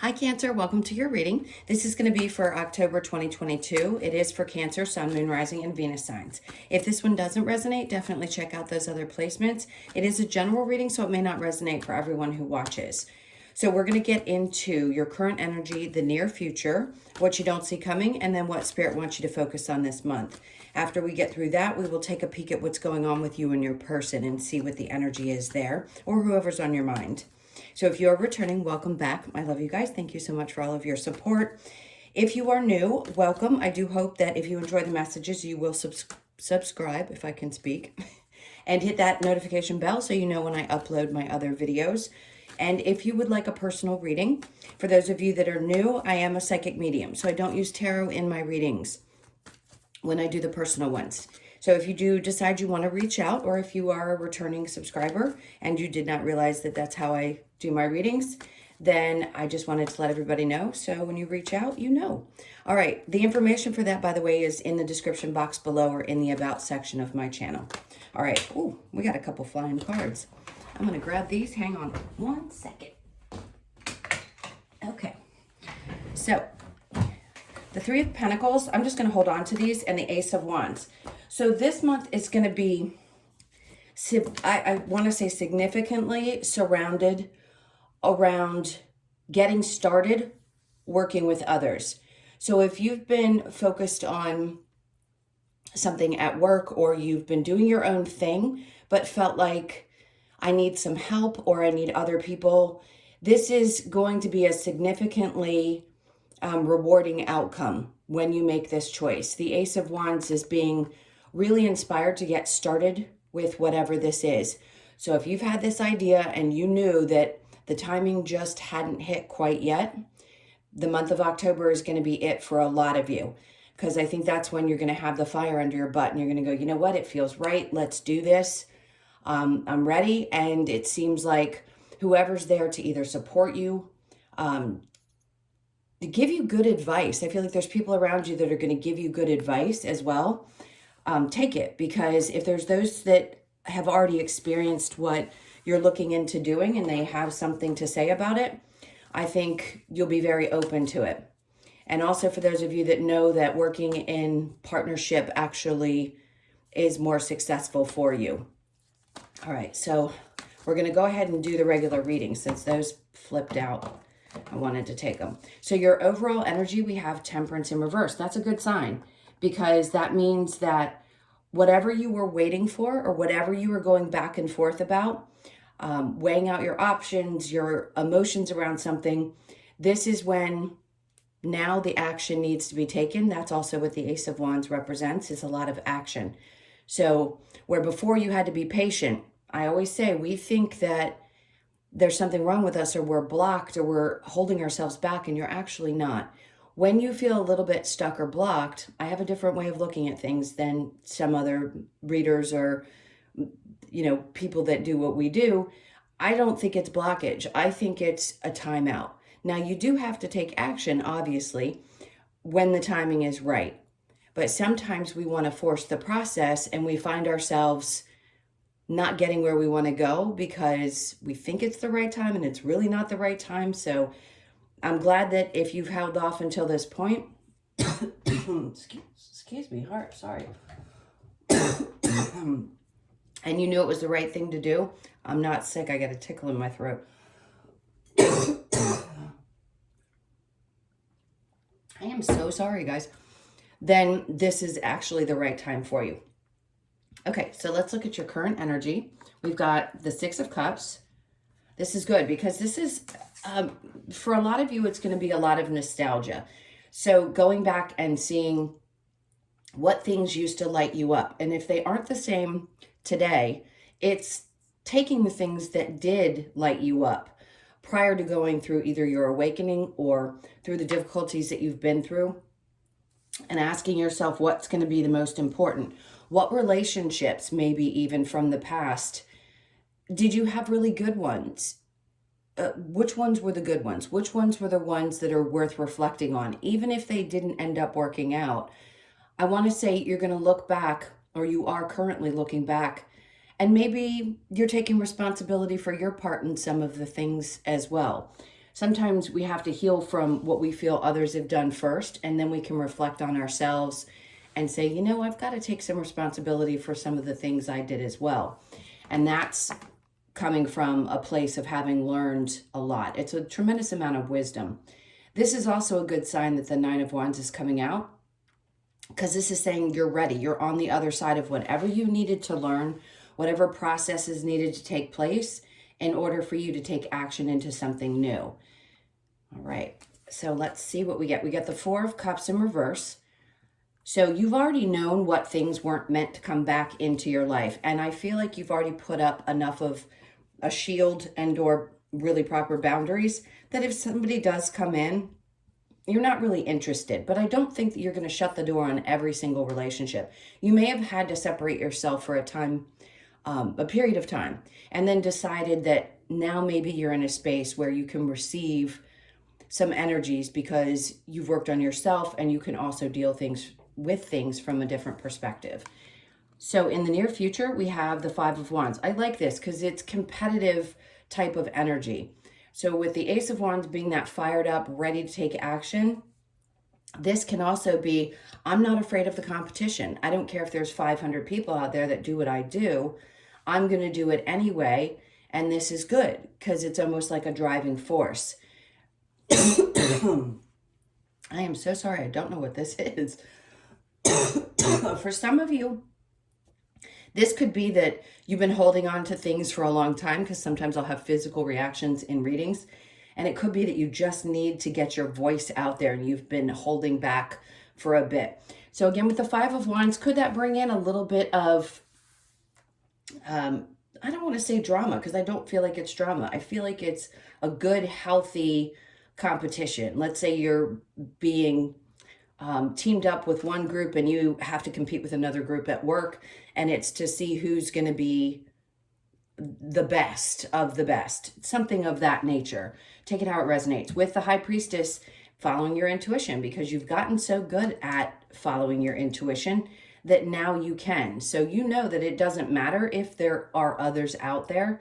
Hi Cancer, welcome to your reading. This is going to be for October 2022. It is for Cancer, Sun, Moon, Rising, and Venus signs. If this one doesn't resonate, definitely check out those other placements. It is a general reading, so it may not resonate for everyone who watches. So we're going to get into your current energy, the near future, what you don't see coming, and then what Spirit wants you to focus on this month. After we get through that, we will take a peek at what's going on with you and your person and see what the energy is there, or whoever's on your mind. So if you're returning, welcome back. I love you guys. Thank you so much for all of your support. If you are new, welcome. I do hope that if you enjoy the messages, you will subscribe, if I can speak, and hit that notification bell so you know when I upload my other videos. And if you would like a personal reading, for those of you that are new, I am a psychic medium, so I don't use tarot in my readings when I do the personal ones. So if you do decide you want to reach out, or if you are a returning subscriber and you did not realize that that's how I do my readings, then I just wanted to let everybody know. So when you reach out, you know. All right. The information for that, by the way, is in the description box below or in the About section of my channel. All right. Ooh, we got a couple flying cards. I'm going to grab these. Hang on one second. Okay. So the Three of Pentacles, I'm just going to hold on to these, and the Ace of Wands. So this month is going to be, I want to say, significantly surrounded around getting started working with others. So if you've been focused on something at work, or you've been doing your own thing, but felt like I need some help or I need other people, this is going to be a significantly rewarding outcome when you make this choice. The Ace of Wands is being really inspired to get started with whatever this is. So if you've had this idea and you knew that the timing just hadn't hit quite yet, the month of October is going to be it for a lot of you, because I think that's when you're going to have the fire under your butt and you're going to go, you know what, it feels right, let's do this. I'm ready. And it seems like whoever's there to either support you, to give you good advice. I feel like there's people around you that are going to give you good advice as well. Take it, because if there's those that have already experienced what you're looking into doing and they have something to say about it, I think you'll be very open to it. And also for those of you that know that working in partnership actually is more successful for you. All right, so we're going to go ahead and do the regular reading since those flipped out. I wanted to take them. So your overall energy, we have Temperance in reverse. That's a good sign, because that means that whatever you were waiting for or whatever you were going back and forth about, weighing out your options, your emotions around something, this is when now the action needs to be taken. That's also what the Ace of Wands represents, is a lot of action. So where before you had to be patient, I always say we think that there's something wrong with us, or we're blocked, or we're holding ourselves back, and you're actually not. When you feel a little bit stuck or blocked, I have a different way of looking at things than some other readers or, people that do what we do. I don't think it's blockage. I think it's a timeout. Now, you do have to take action, obviously, when the timing is right. But sometimes we want to force the process and we find ourselves not getting where we want to go because we think it's the right time and it's really not the right time. So I'm glad that if you've held off until this point, excuse me, heart, sorry. And you knew it was the right thing to do. I'm not sick. I got a tickle in my throat. I am so sorry, guys. Then this is actually the right time for you. Okay, so let's look at your current energy. We've got the Six of Cups. This is good because this is, for a lot of you, it's going to be a lot of nostalgia. So going back and seeing what things used to light you up. And if they aren't the same today, it's taking the things that did light you up prior to going through either your awakening or through the difficulties that you've been through, and asking yourself what's going to be the most important. What relationships, maybe even from the past, did you have really good ones? Which ones were the good ones? Which ones were the ones that are worth reflecting on? Even if they didn't end up working out, I want to say you're going to look back, or you are currently looking back, and maybe you're taking responsibility for your part in some of the things as well. Sometimes we have to heal from what we feel others have done first, and then we can reflect on ourselves and say, you know, I've got to take some responsibility for some of the things I did as well. And that's coming from a place of having learned a lot. It's a tremendous amount of wisdom. This is also a good sign that the Nine of Wands is coming out, because this is saying you're ready. You're on the other side of whatever you needed to learn, whatever processes needed to take place in order for you to take action into something new. All right, so let's see what we get. We get the Four of Cups in reverse. So you've already known what things weren't meant to come back into your life. And I feel like you've already put up enough of a shield and or really proper boundaries that if somebody does come in, you're not really interested. But I don't think that you're going to shut the door on every single relationship. You may have had to separate yourself for a time, a period of time, and then decided that now maybe you're in a space where you can receive some energies because you've worked on yourself, and you can also deal with things from a different perspective. So in the near future, we have the Five of Wands. I like this because it's competitive type of energy. So with the Ace of Wands being that fired up, ready to take action, this can also be, I'm not afraid of the competition. I don't care if there's 500 people out there that do what I do. I'm going to do it anyway. And this is good because it's almost like a driving force. I am so sorry. I don't know what this is. For some of you, this could be that you've been holding on to things for a long time, because sometimes I'll have physical reactions in readings. And it could be that you just need to get your voice out there and you've been holding back for a bit. So again, with the Five of Wands, could that bring in a little bit of, I don't want to say drama, because I don't feel like it's drama. I feel like it's a good, healthy competition. Let's say you're being teamed up with one group and you have to compete with another group at work, and it's to see who's going to be the best of the best, something of that nature. Take it how it resonates. With the High Priestess, following your intuition, because you've gotten so good at following your intuition that now you can. So you know that it doesn't matter if there are others out there.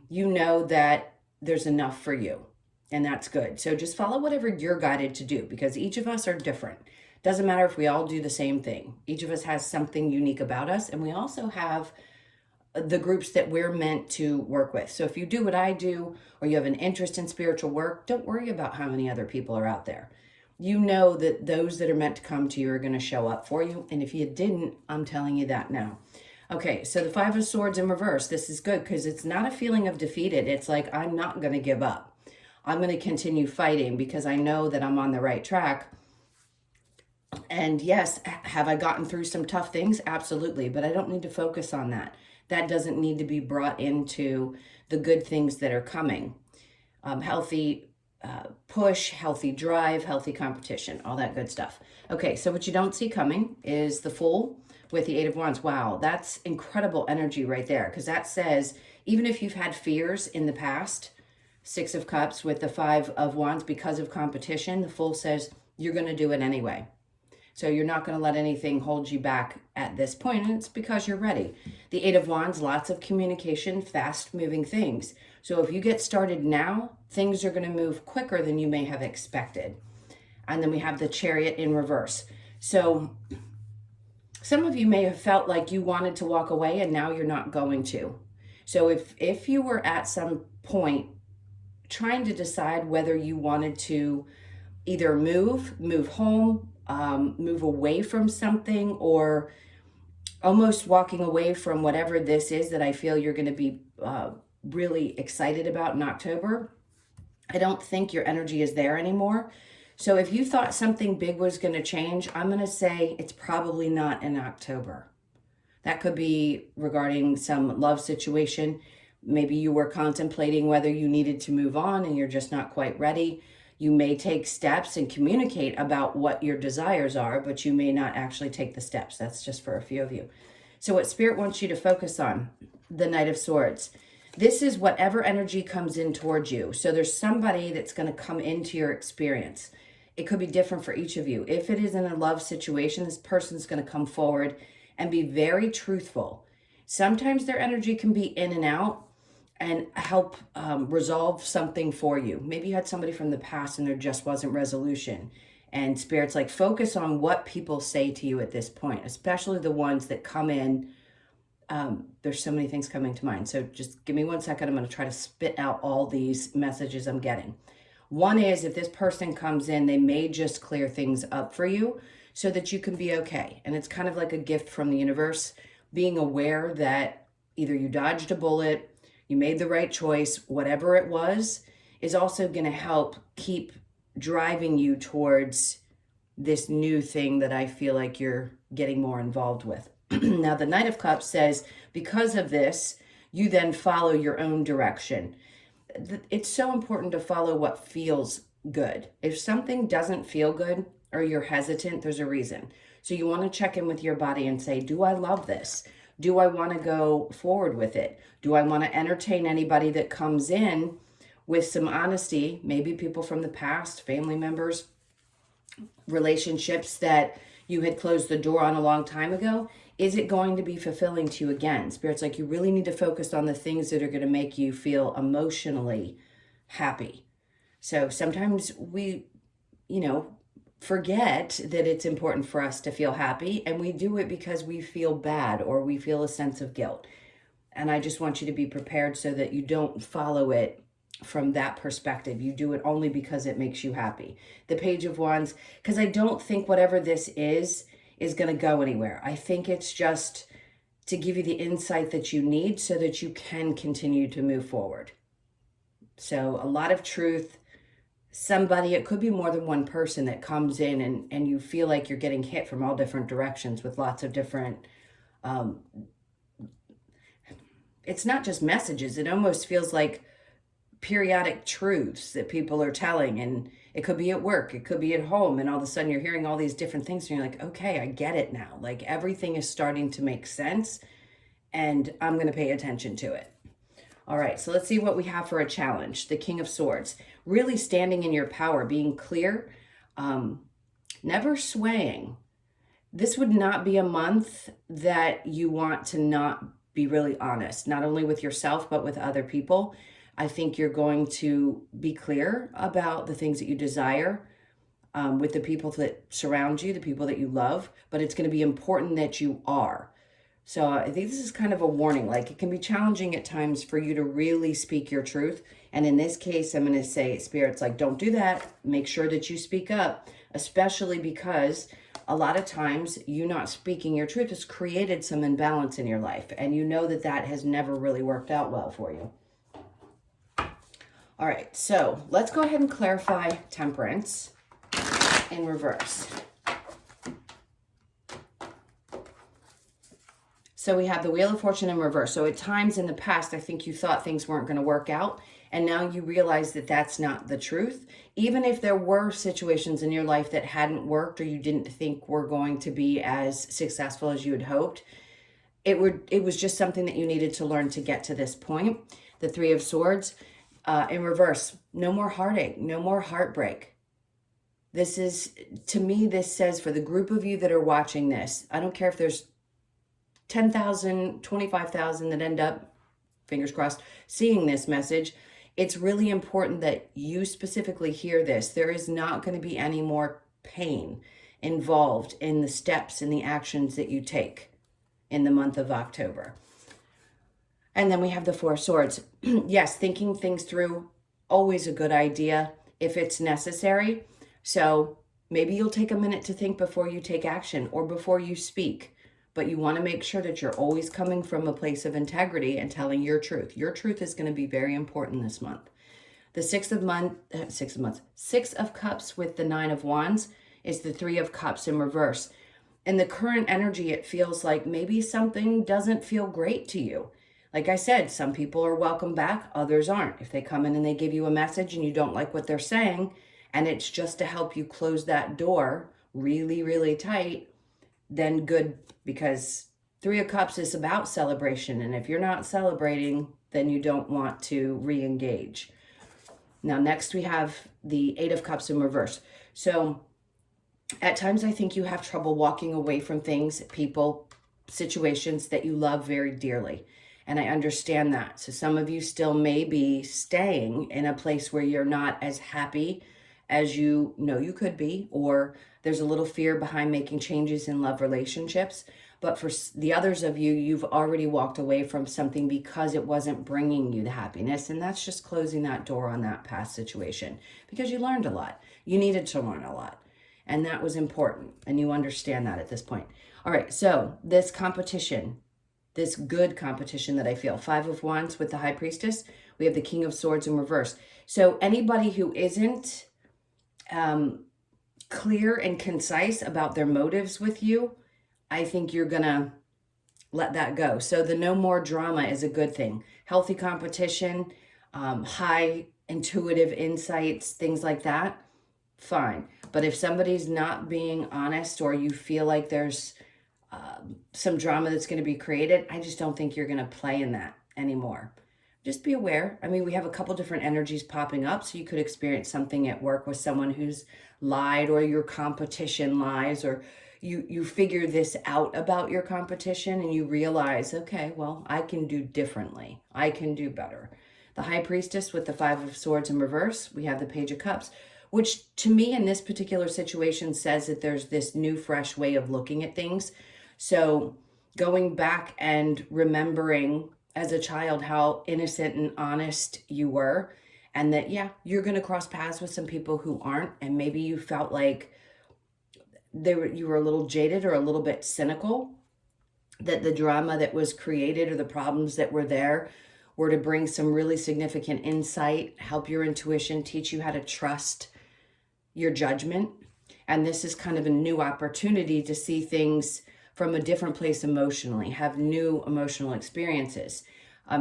You know that there's enough for you, and that's good. So just follow whatever you're guided to do, because each of us are different. Doesn't matter if we all do the same thing. Each of us has something unique about us, and we also have the groups that we're meant to work with. So if you do what I do, or you have an interest in spiritual work, don't worry about how many other people are out there. You know that those that are meant to come to you are going to show up for you. And if you didn't, I'm telling you that now. Okay, so the Five of Swords in reverse. This is good because it's not a feeling of defeated. It's like, I'm not going to give up. I'm going to continue fighting because I know that I'm on the right track. And yes, have I gotten through some tough things? Absolutely. But I don't need to focus on that. That doesn't need to be brought into the good things that are coming. Healthy push, healthy drive, healthy competition, all that good stuff. Okay, so what you don't see coming is the Fool with the Eight of Wands. Wow, that's incredible energy right there, because that says even if you've had fears in the past, Six of Cups with the Five of Wands because of competition, the Fool says you're going to do it anyway. So you're not going to let anything hold you back at this point, and it's because you're ready. The Eight of Wands, lots of communication, fast-moving things. So if you get started now, things are going to move quicker than you may have expected. And then we have the Chariot in reverse. So some of you may have felt like you wanted to walk away, and now you're not going to. So if you were at some point trying to decide whether you wanted to either move home, move away from something, or almost walking away from whatever this is that I feel you're going to be really excited about in October, I don't think your energy is there anymore. So if you thought something big was going to change, I'm going to say it's probably not in October. That could be regarding some love situation. Maybe you were contemplating whether you needed to move on and you're just not quite ready. You may take steps and communicate about what your desires are, but you may not actually take the steps. That's just for a few of you. So what Spirit wants you to focus on, the Knight of Swords. This is whatever energy comes in towards you. So there's somebody that's going to come into your experience. It could be different for each of you. If it is in a love situation, this person's going to come forward and be very truthful. Sometimes their energy can be in and out. and help resolve something for you. Maybe you had somebody from the past and there just wasn't resolution. And Spirit's like, focus on what people say to you at this point, especially the ones that come in. There's so many things coming to mind. So just give me 1 second. I'm going to try to spit out all these messages I'm getting. One is, if this person comes in, they may just clear things up for you so that you can be okay. And it's kind of like a gift from the universe, being aware that either you dodged a bullet, you made the right choice, whatever it was, is also going to help keep driving you towards this new thing that I feel like you're getting more involved with. Now, the Knight of Cups says, because of this, you then follow your own direction. It's so important to follow what feels good. If something doesn't feel good or you're hesitant, there's a reason. So you want to check in with your body and say, do I love this? Do I want to go forward with it? Do I want to entertain anybody that comes in with some honesty? Maybe people from the past, family members, relationships that you had closed the door on a long time ago. Is it going to be fulfilling to you again? Spirit's like, you really need to focus on the things that are going to make you feel emotionally happy. So sometimes we, forget that it's important for us to feel happy, and we do it because we feel bad or we feel a sense of guilt. And I just want you to be prepared so that you don't follow it from that perspective. You do it only because it makes you happy. The Page of Wands, because I don't think whatever this is going to go anywhere. I think it's just to give you the insight that you need so that you can continue to move forward. So a lot of truth. Somebody, it could be more than one person that comes in and you feel like you're getting hit from all different directions with lots of different, it's not just messages. It almost feels like periodic truths that people are telling, and it could be at work, it could be at home, and all of a sudden you're hearing all these different things and you're like, okay, I get it now. Like everything is starting to make sense and I'm going to pay attention to it. All right, so let's see what we have for a challenge. The King of Swords, really standing in your power, being clear, never swaying. This would not be a month that you want to not be really honest, not only with yourself, but with other people. I think you're going to be clear about the things that you desire with the people that surround you, the people that you love, but it's going to be important that you are. So I think this is kind of a warning. Like, it can be challenging at times for you to really speak your truth. And in this case, I'm going to say, Spirit's like, don't do that. Make sure that you speak up, especially because a lot of times you not speaking your truth has created some imbalance in your life. And you know that that has never really worked out well for you. All right, so let's go ahead and clarify Temperance in reverse. So we have the Wheel of Fortune in reverse. So at times in the past, I think you thought things weren't going to work out. And now you realize that that's not the truth. Even if there were situations in your life that hadn't worked or you didn't think were going to be as successful as you had hoped, it was just something that you needed to learn to get to this point. The Three of Swords in reverse. No more heartache, no more heartbreak. This is, to me, this says for the group of you that are watching this, I don't care if there's 10,000, 25,000 that end up, fingers crossed, seeing this message. It's really important that you specifically hear this. There is not going to be any more pain involved in the steps and the actions that you take in the month of October. And then we have the Four of Swords. Yes, thinking things through, always a good idea if it's necessary. So maybe you'll take a minute to think before you take action or before you speak. But you want to make sure that you're always coming from a place of integrity and telling your truth. Your truth is going to be very important this month. The Six of Cups with the Nine of Wands is the Three of Cups in reverse. In the current energy, it feels like maybe something doesn't feel great to you. Like I said, some people are welcome back, others aren't. If they come in and they give you a message and you don't like what they're saying, and it's just to help you close that door really, really tight, then good, because Three of Cups is about celebration. And if you're not celebrating, then you don't want to re-engage. Now, next we have the Eight of Cups in reverse. So at times I think you have trouble walking away from things, people, situations that you love very dearly. And I understand that. So some of you still may be staying in a place where you're not as happy as you know you could be, or there's a little fear behind making changes in love relationships. But for the others of you, you've already walked away from something because it wasn't bringing you the happiness. And that's just closing that door on that past situation because you learned a lot. You needed to learn a lot. And that was important. And you understand that at this point. All right. So this competition, this good competition that I feel, 5 of Wands with the High Priestess, we have the King of Swords in reverse. So anybody who isn't clear and concise about their motives with you, I think you're gonna let that go. So the no more drama is a good thing. Healthy competition, high intuitive insights, things like that, fine. But if somebody's not being honest, or you feel like there's some drama that's going to be created, I just don't think you're going to play in that anymore. Just be aware. I mean, we have a couple different energies popping up, so you could experience something at work with someone who's lied, or your competition lies, or you figure this out about your competition and you realize, okay, well, I can do differently. I can do better. The High Priestess with the 5 of Swords in reverse, we have the Page of Cups, which to me in this particular situation says that there's this new, fresh way of looking at things. So going back and remembering as a child how innocent and honest you were, and that, yeah, you're going to cross paths with some people who aren't, and maybe you felt like you were a little jaded or a little bit cynical, that the drama that was created or the problems that were there were to bring some really significant insight, help your intuition, teach you how to trust your judgment. And this is kind of a new opportunity to see things from a different place emotionally, have new emotional experiences.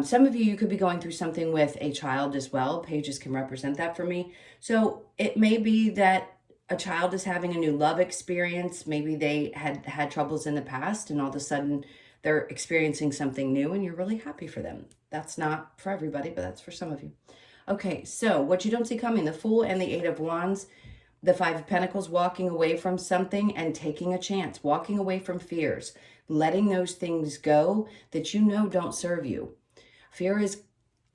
Some of you could be going through something with a child as well. Pages can represent that for me. So it may be that a child is having a new love experience. Maybe they had troubles in the past, and all of a sudden they're experiencing something new, and you're really happy for them. That's not for everybody, but that's for some of you. Okay, so what you don't see coming, the Fool and the 8 of Wands, the 5 of Pentacles, walking away from something and taking a chance, walking away from fears, letting those things go that you know don't serve you. Fear is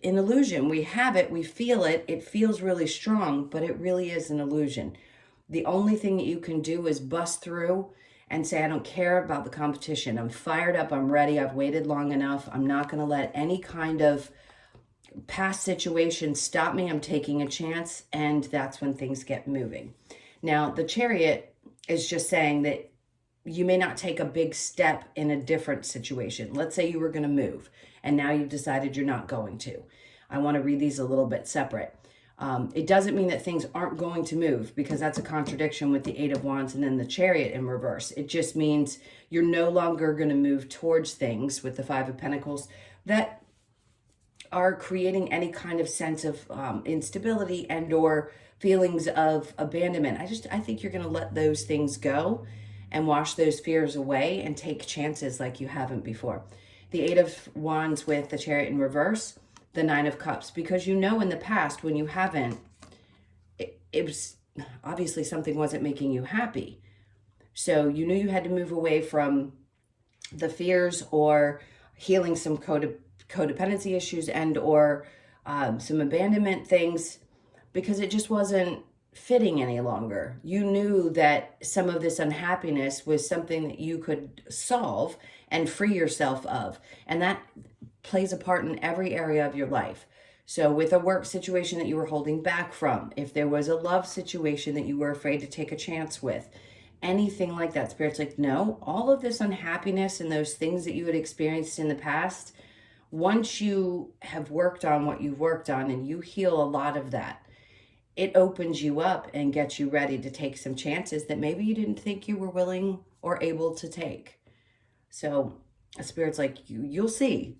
an illusion. We have it, we feel it, it feels really strong, but it really is an illusion. The only thing that you can do is bust through and say, I don't care about the competition. I'm fired up, I'm ready, I've waited long enough. I'm not going to let any kind of past situation stop me. I'm taking a chance, and that's when things get moving. Now, the Chariot is just saying that you may not take a big step in a different situation. Let's say you were going to move, and now you've decided you're not going to. I want to read these a little bit separate. It doesn't mean that things aren't going to move, because that's a contradiction with the 8 of Wands and then the Chariot in reverse. It just means you're no longer going to move towards things with the 5 of Pentacles that are creating any kind of sense of instability and or feelings of abandonment. I think you're going to let those things go and wash those fears away and take chances like you haven't before. The 8 of Wands with the Chariot in reverse, the 9 of Cups, because you know in the past when you haven't, it was obviously something wasn't making you happy. So you knew you had to move away from the fears or healing some codependency issues and or some abandonment things, because it just wasn't fitting any longer. You knew that some of this unhappiness was something that you could solve and free yourself of. And that plays a part in every area of your life. So with a work situation that you were holding back from, if there was a love situation that you were afraid to take a chance with, anything like that, Spirit's like, no, all of this unhappiness and those things that you had experienced in the past, once you have worked on what you've worked on and you heal a lot of that, it opens you up and gets you ready to take some chances that maybe you didn't think you were willing or able to take. So Spirit's like, you'll see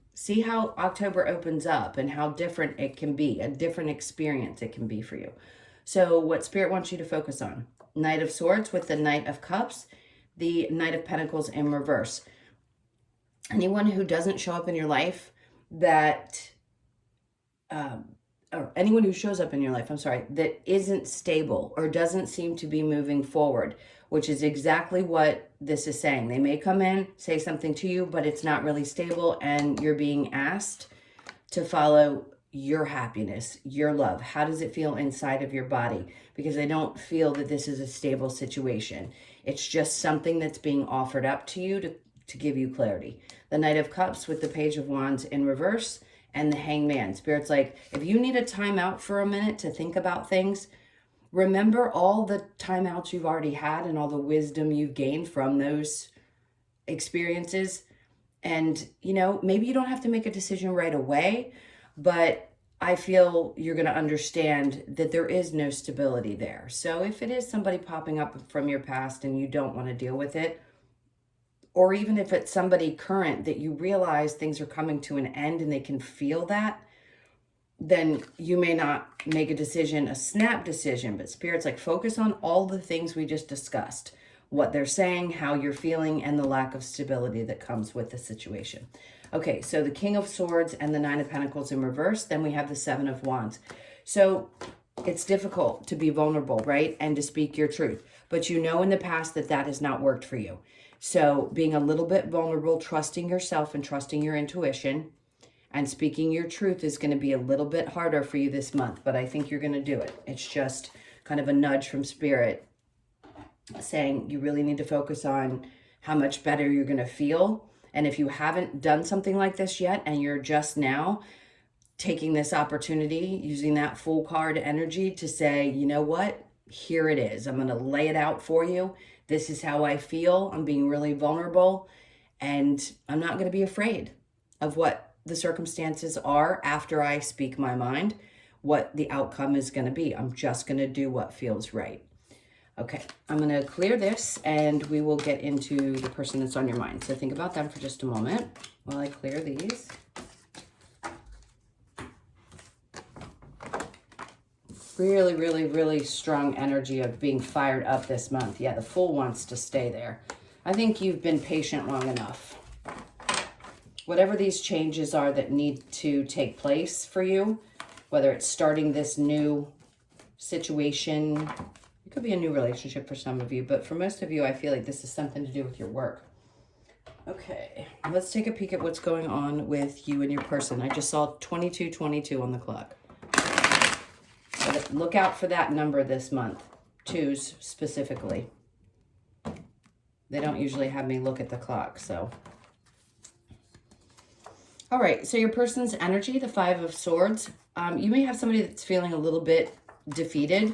how October opens up and how different it can be, a different experience it can be for you. So what Spirit wants you to focus on, Knight of Swords with the Knight of Cups, the Knight of Pentacles in reverse. Anyone who doesn't show up in your life that or anyone who shows up in your life, I'm sorry, that isn't stable or doesn't seem to be moving forward, which is exactly what this is saying. They may come in, say something to you, but it's not really stable, and you're being asked to follow your happiness, your love. How does it feel inside of your body? Because I don't feel that this is a stable situation. It's just something that's being offered up to you to give you clarity. The Knight of Cups with the Page of Wands in reverse and the Hangman. Spirit's like, if you need a timeout for a minute to think about things, remember all the timeouts you've already had and all the wisdom you've gained from those experiences. And, you know, maybe you don't have to make a decision right away, but I feel you're going to understand that there is no stability there. So if it is somebody popping up from your past and you don't want to deal with it, or even if it's somebody current that you realize things are coming to an end and they can feel that, then you may not make a decision, a snap decision, but Spirit's like, focus on all the things we just discussed, what they're saying, how you're feeling, and the lack of stability that comes with the situation. Okay, so the King of Swords and the Nine of Pentacles in reverse, then we have the Seven of Wands. So it's difficult to be vulnerable, right? And to speak your truth, but you know in the past that that has not worked for you. So being a little bit vulnerable, trusting yourself and trusting your intuition and speaking your truth is going to be a little bit harder for you this month, but I think you're going to do it. It's just kind of a nudge from Spirit saying you really need to focus on how much better you're going to feel. And if you haven't done something like this yet and you're just now taking this opportunity, using that Fool card energy to say, you know what, here it is. I'm going to lay it out for you. This is how I feel. I'm being really vulnerable, and I'm not going to be afraid of what the circumstances are after I speak my mind, what the outcome is going to be. I'm just going to do what feels right. Okay, I'm going to clear this and we will get into the person that's on your mind. So think about them for just a moment while I clear these. Really, really, really strong energy of being fired up this month. Yeah, the Fool wants to stay there. I think you've been patient long enough. Whatever these changes are that need to take place for you, whether it's starting this new situation, it could be a new relationship for some of you, but for most of you, I feel like this is something to do with your work. Okay, let's take a peek at what's going on with you and your person. I just saw 2222 on the clock. So look out for that number this month, twos specifically. They don't usually have me look at the clock, so. All right, so your person's energy, the Five of Swords. You may have somebody that's feeling a little bit defeated,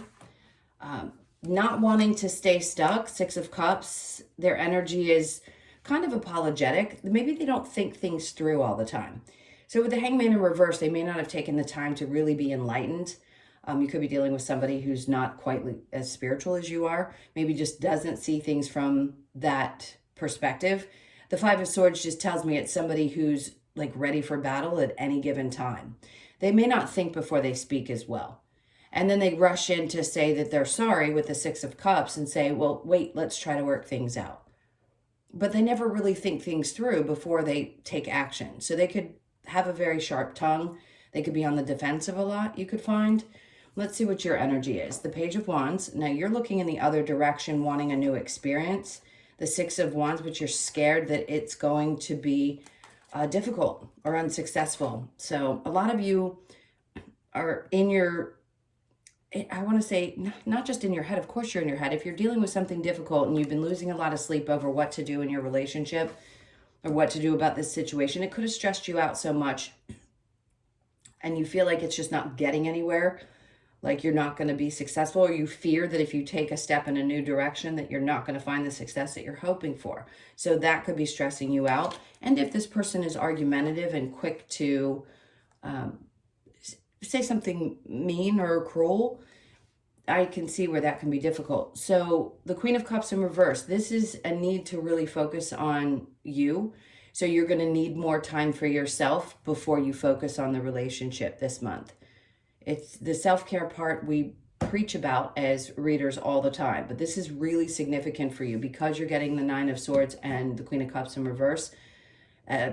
not wanting to stay stuck. Six of Cups, their energy is kind of apologetic. Maybe they don't think things through all the time. So with the Hangman in reverse, they may not have taken the time to really be enlightened. You could be dealing with somebody who's not quite as spiritual as you are, maybe just doesn't see things from that perspective. The Five of Swords just tells me it's somebody who's like ready for battle at any given time. They may not think before they speak as well. And then they rush in to say that they're sorry with the Six of Cups and say, well, wait, let's try to work things out. But they never really think things through before they take action. So they could have a very sharp tongue. They could be on the defensive a lot, you could find. Let's see what your energy is. The Page of Wands. Now you're looking in the other direction, wanting a new experience. The Six of Wands, but you're scared that it's going to be difficult or unsuccessful. So a lot of you are in your, I want to say, not just in your head. Of course you're in your head. If you're dealing with something difficult and you've been losing a lot of sleep over what to do in your relationship or what to do about this situation, it could have stressed you out so much and you feel like it's just not getting anywhere, like you're not going to be successful, or you fear that if you take a step in a new direction that you're not going to find the success that you're hoping for. So that could be stressing you out. And if this person is argumentative and quick to say something mean or cruel, I can see where that can be difficult. So the Queen of Cups in reverse, this is a need to really focus on you. So you're going to need more time for yourself before you focus on the relationship this month. It's the self-care part we preach about as readers all the time, but this is really significant for you because you're getting the Nine of Swords and the Queen of Cups in reverse.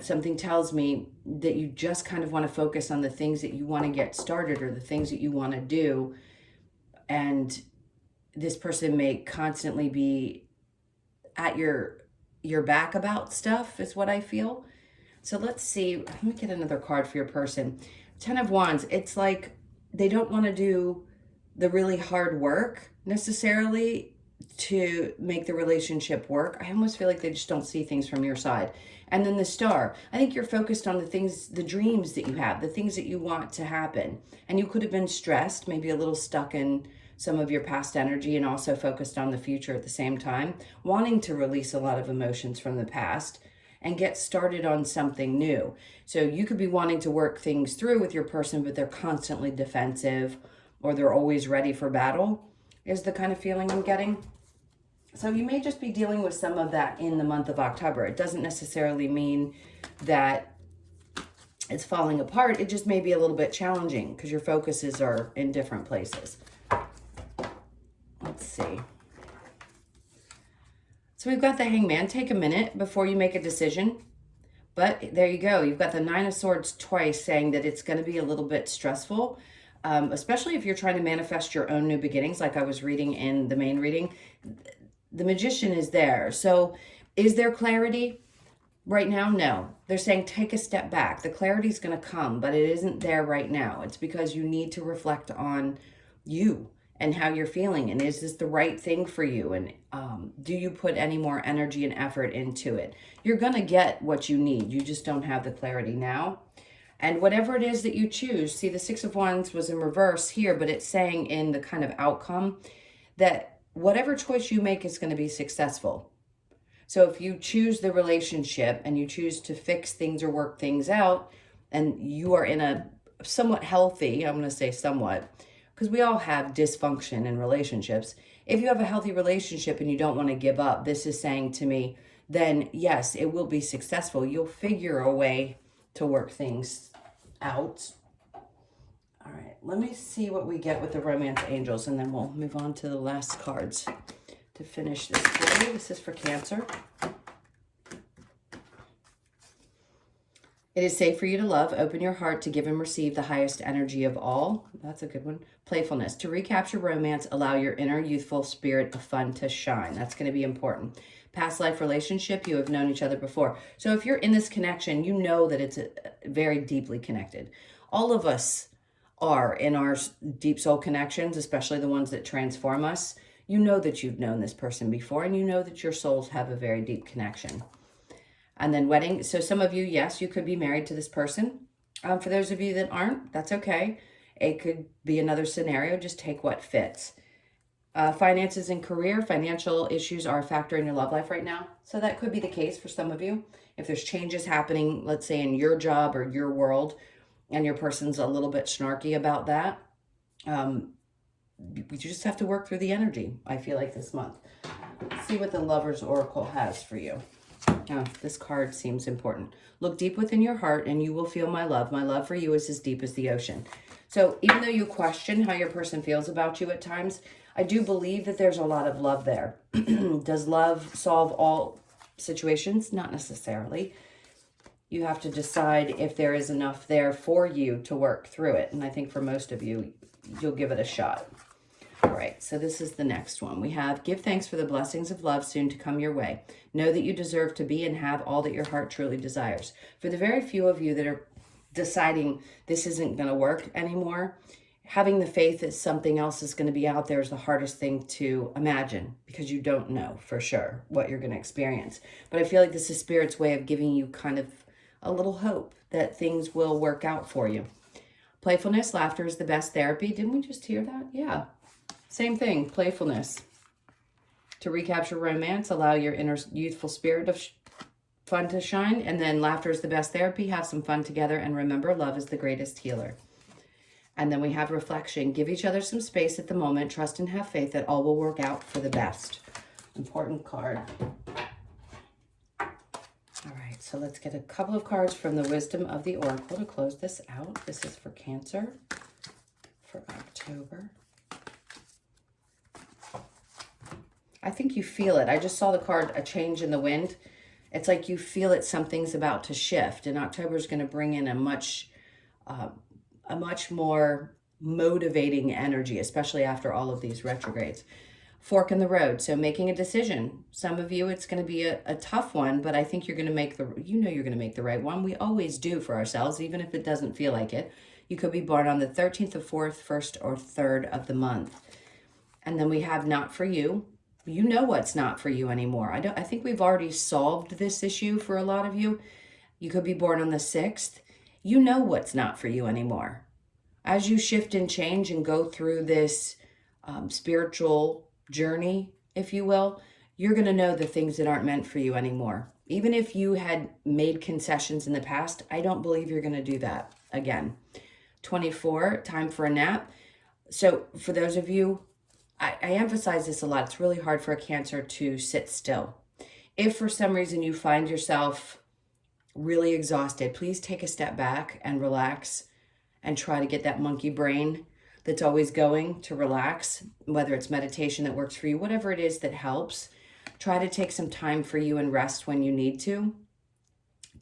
Something tells me that you just kind of want to focus on the things that you want to get started or the things that you want to do. And this person may constantly be at your back about stuff, is what I feel. So let's see. Let me get another card for your person. 10 of Wands. It's like they don't want to do the really hard work necessarily to make the relationship work. I almost feel like they just don't see things from your side. And then the Star. I think you're focused on the things, the dreams that you have, the things that you want to happen. And you could have been stressed, maybe a little stuck in some of your past energy and also focused on the future at the same time, wanting to release a lot of emotions from the past and get started on something new. So you could be wanting to work things through with your person, but they're constantly defensive or they're always ready for battle, is the kind of feeling I'm getting. So you may just be dealing with some of that in the month of October. It doesn't necessarily mean that it's falling apart. It just may be a little bit challenging because your focuses are in different places. Let's see. So we've got the Hangman. Take a minute before you make a decision. But there you go. You've got the Nine of Swords twice saying that it's going to be a little bit stressful, especially if you're trying to manifest your own new beginnings, like I was reading in the main reading. The Magician is there. So is there clarity right now? No. They're saying take a step back. The clarity is going to come, but it isn't there right now. It's because you need to reflect on you and how you're feeling. And is this the right thing for you? And do you put any more energy and effort into it? You're going to get what you need. You just don't have the clarity now. And whatever it is that you choose, see the Six of Wands was in reverse here, but it's saying in the kind of outcome that whatever choice you make is going to be successful. So if you choose the relationship and you choose to fix things or work things out, and you are in a somewhat healthy, I'm going to say somewhat, because we all have dysfunction in relationships. If you have a healthy relationship and you don't want to give up, this is saying to me, then yes, it will be successful. You'll figure a way to work things out. All right, let me see what we get with the Romance Angels, and then we'll move on to the last cards to finish this for you. This is for Cancer. It is safe for you to love. Open your heart to give and receive the highest energy of all. That's a good one. Playfulness. To recapture romance, allow your inner youthful spirit of fun to shine. That's going to be important. Past life relationship, you have known each other before. So if you're in this connection, you know that it's very deeply connected. All of us are in our deep soul connections, especially the ones that transform us. You know that you've known this person before, and you know that your souls have a very deep connection. And then wedding. So some of you, yes, you could be married to this person. For those of you that aren't, that's okay. It could be another scenario. Just take what fits. Finances and career. Financial issues are a factor in your love life right now. So that could be the case for some of you. If there's changes happening, let's say in your job or your world, and your person's a little bit snarky about that, you just have to work through the energy, I feel like, this month. Let's see what the Lover's Oracle has for you. This card seems important. Look deep within your heart and you will feel my love. My love for you is as deep as the ocean. So even though you question how your person feels about you at times, I do believe that there's a lot of love there. Does love solve all situations? Not necessarily. You have to decide if there is enough there for you to work through it. And I think for most of you, you'll give it a shot. All right, so this is the next one. We have, give thanks for the blessings of love soon to come your way. Know that you deserve to be and have all that your heart truly desires. For the very few of you that are deciding this isn't going to work anymore, having the faith that something else is going to be out there is the hardest thing to imagine because you don't know for sure what you're going to experience. But I feel like this is Spirit's way of giving you kind of a little hope that things will work out for you. Playfulness, laughter is the best therapy. Didn't we just hear that? Yeah. Same thing, playfulness. To recapture romance, allow your inner youthful spirit of fun to shine. And then laughter is the best therapy. Have some fun together. And remember, love is the greatest healer. And then we have reflection. Give each other some space at the moment. Trust and have faith that all will work out for the best. Important card. All right, so let's get a couple of cards from the Wisdom of the Oracle to close this out. This is for Cancer for October. I think you feel it. I just saw the card, a change in the wind. It's like you feel that something's about to shift, and October is going to bring in a much more motivating energy, especially after all of these retrogrades. Fork in the road. So making a decision. Some of you, it's going to be a tough one, but I think you're going to make you're going to make the right one. We always do for ourselves, even if it doesn't feel like it. You could be born on the 13th, the 4th, 1st, or 3rd of the month. And then we have not for you. You know what's not for you anymore. I think we've already solved this issue for a lot of you. You could be born on the 6th. You know what's not for you anymore. As you shift and change and go through this spiritual journey, if you will, you're going to know the things that aren't meant for you anymore. Even if you had made concessions in the past, I don't believe you're going to do that again. 24, time for a nap. So for those of you, I emphasize this a lot. It's really hard for a Cancer to sit still. If for some reason you find yourself really exhausted, please take a step back and relax and try to get that monkey brain that's always going to relax, whether it's meditation that works for you, whatever it is that helps. Try to take some time for you and rest when you need to.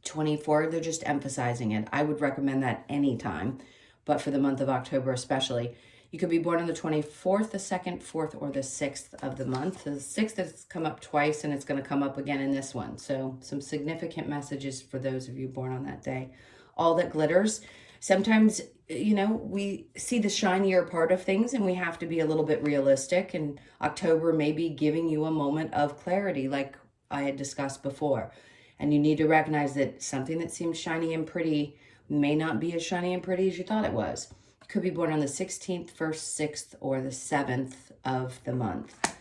24, they're just emphasizing it. I would recommend that anytime, but for the month of October especially. You could be born on the 24th, the 2nd, 4th, or the 6th of the month. The 6th has come up twice, and it's going to come up again in this one. So some significant messages for those of you born on that day. All that glitters. Sometimes, we see the shinier part of things, and we have to be a little bit realistic. And October may be giving you a moment of clarity, like I had discussed before. And you need to recognize that something that seems shiny and pretty may not be as shiny and pretty as you thought it was. Could be born on the 16th, 1st, 6th, or the 7th of the month.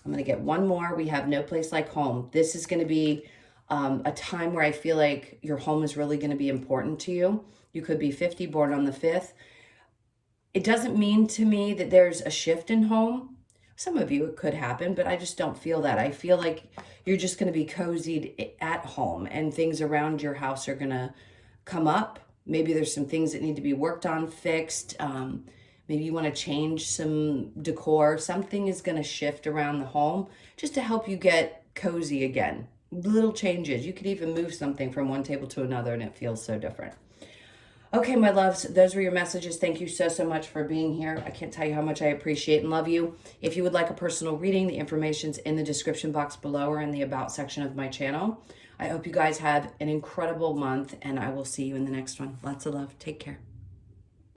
I'm going to get one more. We have No Place Like Home. This is going to be a time where I feel like your home is really going to be important to you. You could be 50, born on the 5th. It doesn't mean to me that there's a shift in home. Some of you, it could happen, but I just don't feel that. I feel like you're just going to be cozied at home, and things around your house are going to come up. Maybe there's some things that need to be worked on, fixed. Maybe you want to change some decor. Something is going to shift around the home just to help you get cozy again. Little changes. You could even move something from one table to another, and it feels so different. Okay, my loves, those were your messages. Thank you so much for being here. I can't tell you how much I appreciate and love you. If you would like a personal reading, the information's in the description box below or in the About section of my channel. I hope you guys have an incredible month, and I will see you in the next one. Lots of love. Take care.